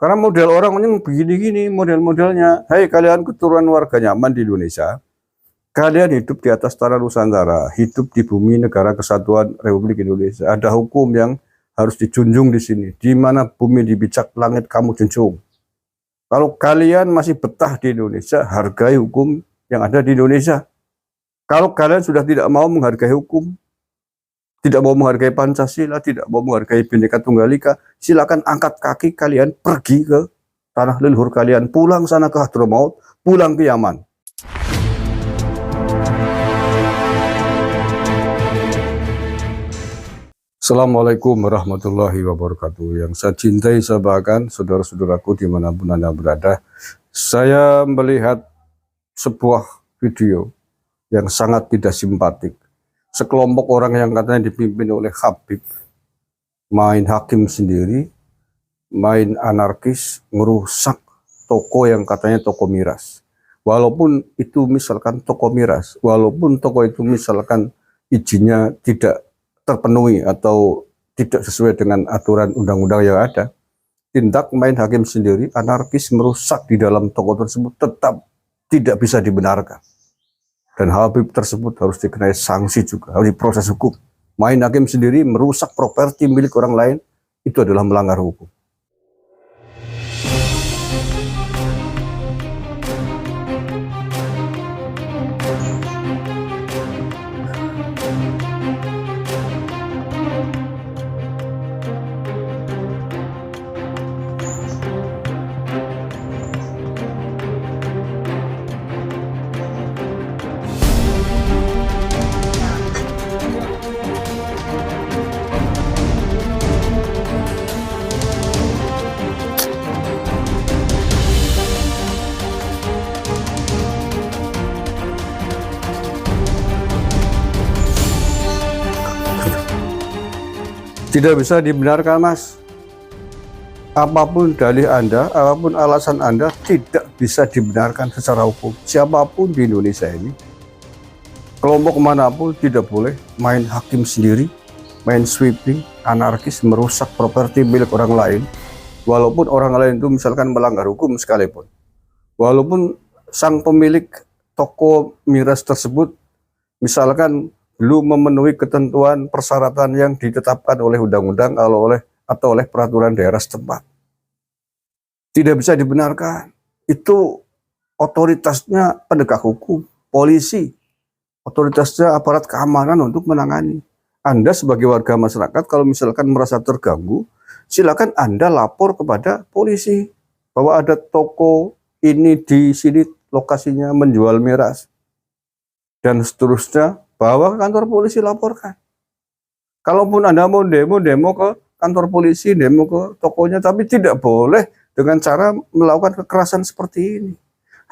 Karena model orang yang begini-gini, model-modelnya. Hai kalian keturunan warga nyaman di Indonesia, kalian hidup di atas tanah Nusantara, hidup di bumi negara kesatuan Republik Indonesia. Ada hukum yang harus dijunjung di sini. Di mana bumi dibicak, langit kamu junjung. Kalau kalian masih betah di Indonesia, hargai hukum yang ada di Indonesia. Kalau kalian sudah tidak mau menghargai hukum, tidak mau menghargai Pancasila, tidak mau menghargai Bhinneka Tunggal Ika, silakan angkat kaki kalian pergi ke tanah leluhur kalian, pulang sana ke Hadramaut, pulang ke Yaman. Assalamualaikum warahmatullahi wabarakatuh. Yang saya cintai, saya banggakan, saudara-saudaraku dimanapun Anda berada. Saya melihat sebuah video yang sangat tidak simpatik. Sekelompok orang yang katanya dipimpin oleh Habib, main hakim sendiri, main anarkis, merusak toko yang katanya toko miras. Walaupun itu misalkan toko miras, walaupun toko itu misalkan izinnya tidak terpenuhi atau tidak sesuai dengan aturan undang-undang yang ada, tindak main hakim sendiri, anarkis, merusak di dalam toko tersebut tetap tidak bisa dibenarkan. Dan Habib tersebut harus dikenai sanksi juga, harus diproses hukum. Main hakim sendiri merusak properti milik orang lain, itu adalah melanggar hukum. Tidak bisa dibenarkan, Mas. Apapun dalih Anda, apapun alasan Anda, tidak bisa dibenarkan secara hukum. Siapapun di Indonesia ini, kelompok manapun tidak boleh main hakim sendiri, main sweeping, anarkis, merusak properti milik orang lain, walaupun orang lain itu misalkan melanggar hukum sekalipun. Walaupun sang pemilik toko miras tersebut misalkan belum memenuhi ketentuan persyaratan yang ditetapkan oleh undang-undang atau oleh peraturan daerah setempat. Tidak bisa dibenarkan. Itu otoritasnya penegak hukum, polisi, otoritasnya aparat keamanan untuk menangani. Anda sebagai warga masyarakat kalau misalkan merasa terganggu, silakan Anda lapor kepada polisi bahwa ada toko ini di sini lokasinya menjual miras dan seterusnya. Bawa ke kantor polisi, laporkan. Kalaupun Anda mau demo ke kantor polisi, demo ke tokonya, tapi tidak boleh dengan cara melakukan kekerasan seperti ini.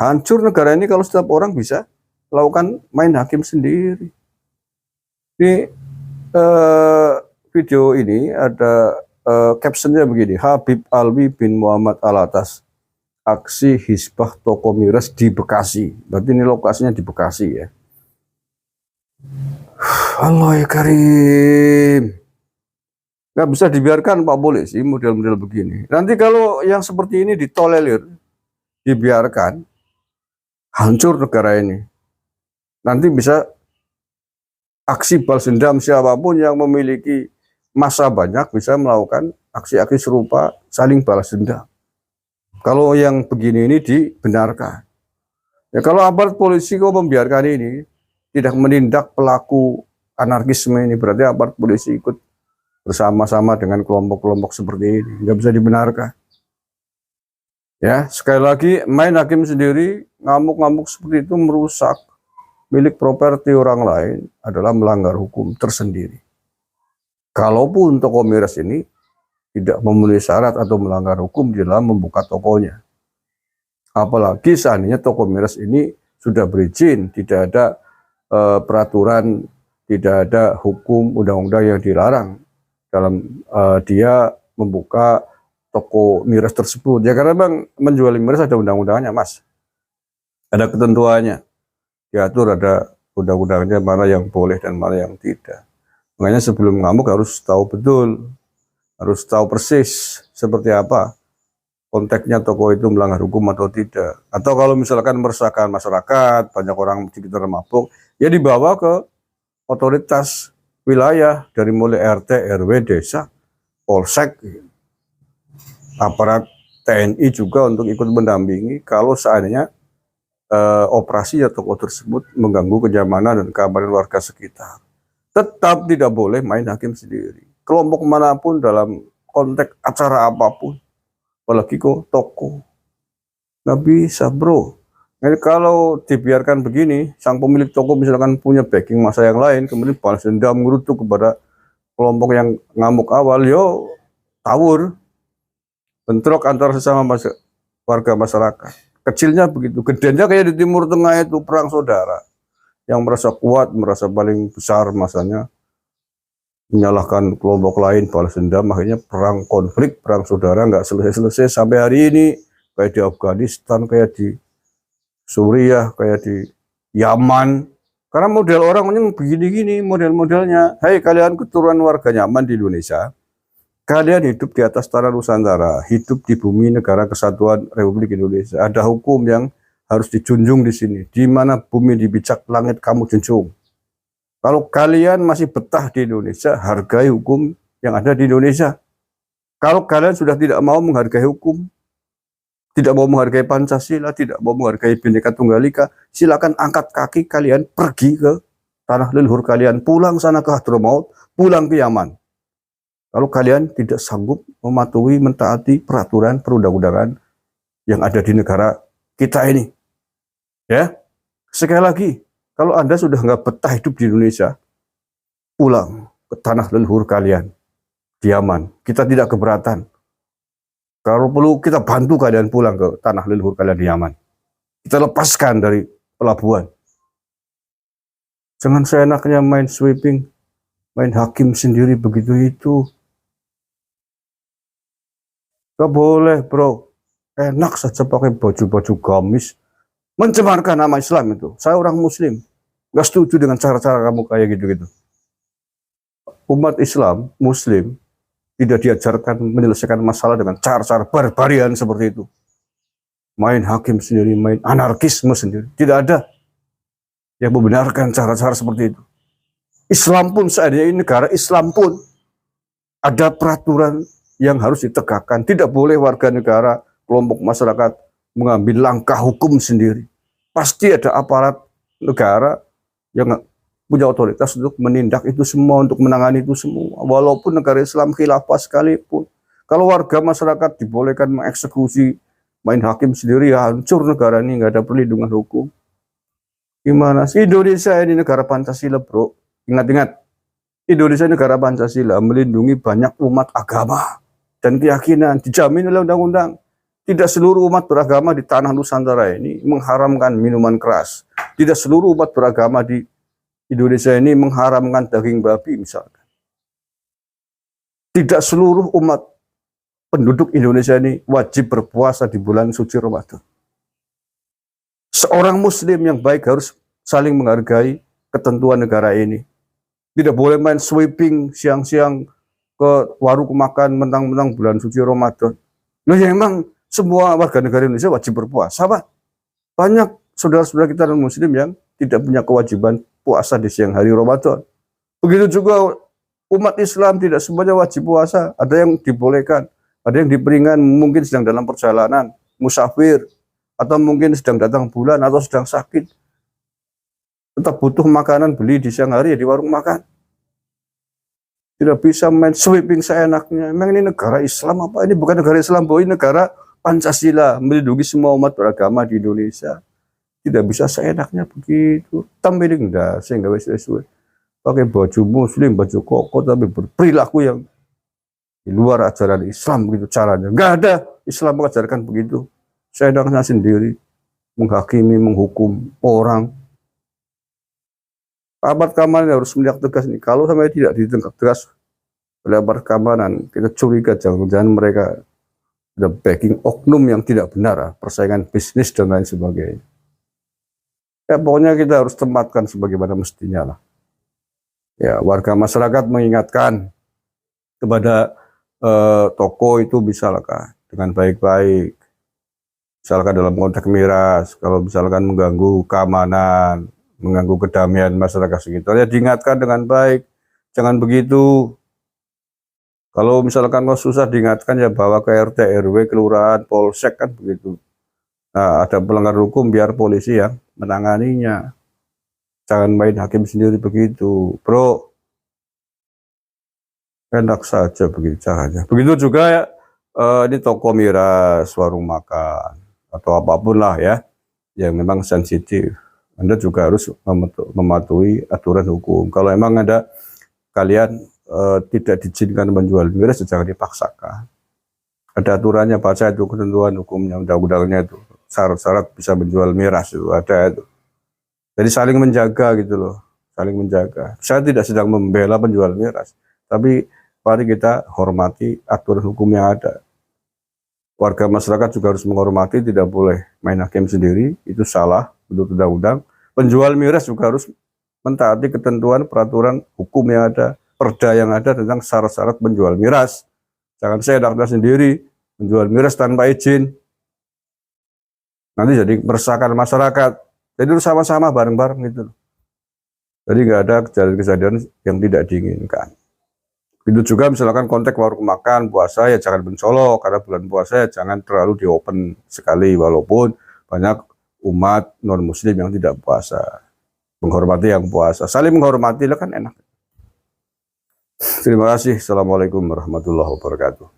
Hancur negara ini kalau setiap orang bisa melakukan main hakim sendiri. Ini video ini ada captionnya begini, Habib Alwi bin Muhammad Alatas, aksi Hizbah toko miras di Bekasi. Berarti ini lokasinya di Bekasi ya. Allah ya Karim, nggak bisa dibiarkan Pak Polisi model-model begini. Nanti kalau yang seperti ini ditolerir, dibiarkan, hancur negara ini. Nanti bisa aksi balas dendam, siapapun yang memiliki massa banyak bisa melakukan aksi-aksi serupa saling balas dendam. Kalau yang begini ini dibenarkan. Ya kalau aparat polisi kok membiarkan ini, tidak menindak pelaku anarkisme ini, berarti aparat polisi ikut bersama-sama dengan kelompok-kelompok seperti ini. Nggak bisa dibenarkan. Ya, sekali lagi, main hakim sendiri, ngamuk-ngamuk seperti itu merusak milik properti orang lain adalah melanggar hukum tersendiri. Kalaupun toko miras ini tidak memenuhi syarat atau melanggar hukum di dalam membuka tokonya. Apalagi seandainya toko miras ini sudah berizin, tidak ada peraturan, tidak ada hukum undang-undang yang dilarang dalam dia membuka toko miras tersebut. Ya karena memang menjual miras ada undang-undangnya, Mas. Ada ketentuannya. Diatur ada undang-undangnya mana yang boleh dan mana yang tidak. Makanya sebelum ngamuk harus tahu betul, harus tahu persis seperti apa konteksnya toko itu melanggar hukum atau tidak. Atau kalau misalkan meresahkan masyarakat, banyak orang sekitar mabuk, ya dibawa ke otoritas wilayah dari mulai RT, RW, desa, polsek, aparat TNI juga untuk ikut mendampingi kalau seandainya operasi atau toko tersebut mengganggu kenyamanan dan keamanan warga sekitar. Tetap tidak boleh main hakim sendiri. Kelompok manapun dalam konteks acara apapun, apalagi kok toko, nggak bisa bro. Jadi kalau dibiarkan begini, sang pemilik toko misalkan punya backing massa yang lain, kemudian balas dendam mengerutuk kepada kelompok yang ngamuk awal, yo tawur, bentrok antara sesama warga masyarakat. Kecilnya begitu, gedenya kayak di Timur Tengah itu perang saudara. Yang merasa kuat, merasa paling besar masanya, menyalahkan kelompok lain, balas dendam, akhirnya perang konflik, perang saudara nggak selesai-selesai sampai hari ini. Kayak di Afghanistan, kayak di Suriah, kayak di Yaman. Karena model orang ini begini-gini model-modelnya. Hai kalian keturunan warga nyaman di Indonesia, kalian hidup di atas tanah Nusantara, hidup di bumi negara kesatuan Republik Indonesia. Ada hukum yang harus dijunjung di sini. Di mana bumi dibijak, langit kamu junjung. Kalau kalian masih betah di Indonesia, hargai hukum yang ada di Indonesia. Kalau kalian sudah tidak mau menghargai hukum, tidak mau menghargai Pancasila, tidak mau menghargai Bhinneka Tunggal Ika, silakan angkat kaki kalian pergi ke tanah leluhur kalian, pulang sana ke Hadramaut, pulang ke Yaman. Kalau kalian tidak sanggup mematuhi, mentaati peraturan perundang-undangan yang ada di negara kita ini. Ya, sekali lagi, kalau Anda sudah nggak betah hidup di Indonesia, pulang ke tanah leluhur kalian di Yaman. Kita tidak keberatan. Kalau perlu kita bantu kalian pulang ke tanah leluhur kalian di Yaman. Kita lepaskan dari pelabuhan. Jangan seenaknya main sweeping, main hakim sendiri begitu itu. Gak boleh bro. Enak saja pakai baju-baju gamis. Mencemarkan nama Islam itu. Saya orang Muslim. Gak setuju dengan cara-cara kamu kayak gitu-gitu. Umat Islam, Muslim, tidak diajarkan menyelesaikan masalah dengan cara-cara barbarian seperti itu. Main hakim sendiri, main anarkisme sendiri. Tidak ada yang membenarkan cara-cara seperti itu. Islam pun, seandainya ini negara Islam pun, ada peraturan yang harus ditegakkan. Tidak boleh warga negara, kelompok masyarakat mengambil langkah hukum sendiri. Pasti ada aparat negara yang punya otoritas untuk menindak itu semua, untuk menangani itu semua. Walaupun negara Islam khilafah sekalipun. Kalau warga masyarakat dibolehkan mengeksekusi, main hakim sendiri, ya hancur negara ini, nggak ada perlindungan hukum. Gimana sih? Indonesia ini negara Pancasila bro. Ingat-ingat, Indonesia negara Pancasila melindungi banyak umat agama dan keyakinan, dijamin oleh undang-undang. Tidak seluruh umat beragama di tanah Nusantara ini mengharamkan minuman keras. Tidak seluruh umat beragama di Indonesia ini mengharamkan daging babi misalkan. Tidak seluruh umat penduduk Indonesia ini wajib berpuasa di bulan suci Ramadan. Seorang muslim yang baik harus saling menghargai ketentuan negara ini. Tidak boleh main sweeping siang-siang ke warung makan mentang-mentang bulan suci Ramadan. Loh ya emang semua warga negara Indonesia wajib berpuasa, Pak. Banyak saudara-saudara kita non muslim yang tidak punya kewajiban puasa di siang hari Ramadan. Begitu juga umat Islam tidak semuanya wajib puasa. Ada yang dibolehkan, ada yang diperingan, mungkin sedang dalam perjalanan, musafir, atau mungkin sedang datang bulan, atau sedang sakit. Tetap butuh makanan, beli di siang hari ya di warung makan. Tidak bisa main sweeping seenaknya. Memang ini negara Islam apa? Ini bukan negara Islam, ini negara Pancasila, melindungi semua umat beragama di Indonesia. Tidak bisa seenaknya begitu. Tampilin dah, sehingga sesuai. Pakai baju muslim, baju koko, tapi berperilaku yang di luar ajaran Islam begitu caranya. Enggak ada Islam mengajarkan begitu. Seenaknya sendiri menghakimi, menghukum orang. Aparat keamanan harus menindak tegas nih. Kalau sampai tidak ditindak tegas oleh aparat keamanan, kita curiga jangan-jangan mereka ada backing oknum yang tidak benar, persaingan bisnis dan lain sebagainya. Ya pokoknya kita harus tempatkan sebagaimana mestinya lah. Ya warga masyarakat mengingatkan kepada toko itu misalkan dengan baik-baik. Misalkan dalam konteks miras, kalau misalkan mengganggu keamanan, mengganggu kedamaian masyarakat sekitar, ya diingatkan dengan baik. Jangan begitu. Kalau misalkan mau susah diingatkan, ya bawa ke RT, RW, kelurahan, polsek, kan begitu. Nah, ada pelanggar hukum, biar polisi yang menanganinya. Jangan main hakim sendiri begitu, bro. Enak saja begitu caranya. Begitu juga ya, ini toko miras, warung makan, atau apapun lah ya, yang memang sensitif. Anda juga harus mematuhi aturan hukum. Kalau emang ada kalian tidak diizinkan menjual miras, jangan dipaksakan. Ada aturannya, baca itu ketentuan hukumnya, undang-undangnya itu. Syarat-syarat bisa menjual miras itu ada itu. Jadi saling menjaga gitu loh, saling menjaga. Saya tidak sedang membela penjual miras, tapi mari kita hormati aturan hukum yang ada. Warga masyarakat juga harus menghormati, tidak boleh main hakim sendiri, itu salah menurut undang-undang. Penjual miras juga harus mentaati ketentuan peraturan hukum yang ada, perda yang ada tentang syarat-syarat penjual miras. Jangan saya daktar sendiri menjual miras tanpa izin, nanti jadi meresahkan masyarakat. Jadi itu sama-sama bareng-bareng gitu. Jadi nggak ada kejadian-kejadian yang tidak diinginkan. Itu juga misalkan konteks warung makan puasa, ya jangan mencolok, karena bulan puasa ya jangan terlalu di open sekali, walaupun banyak umat non muslim yang tidak puasa. Menghormati yang puasa, saling menghormati lah, kan enak. Terima kasih. Assalamualaikum warahmatullahi wabarakatuh.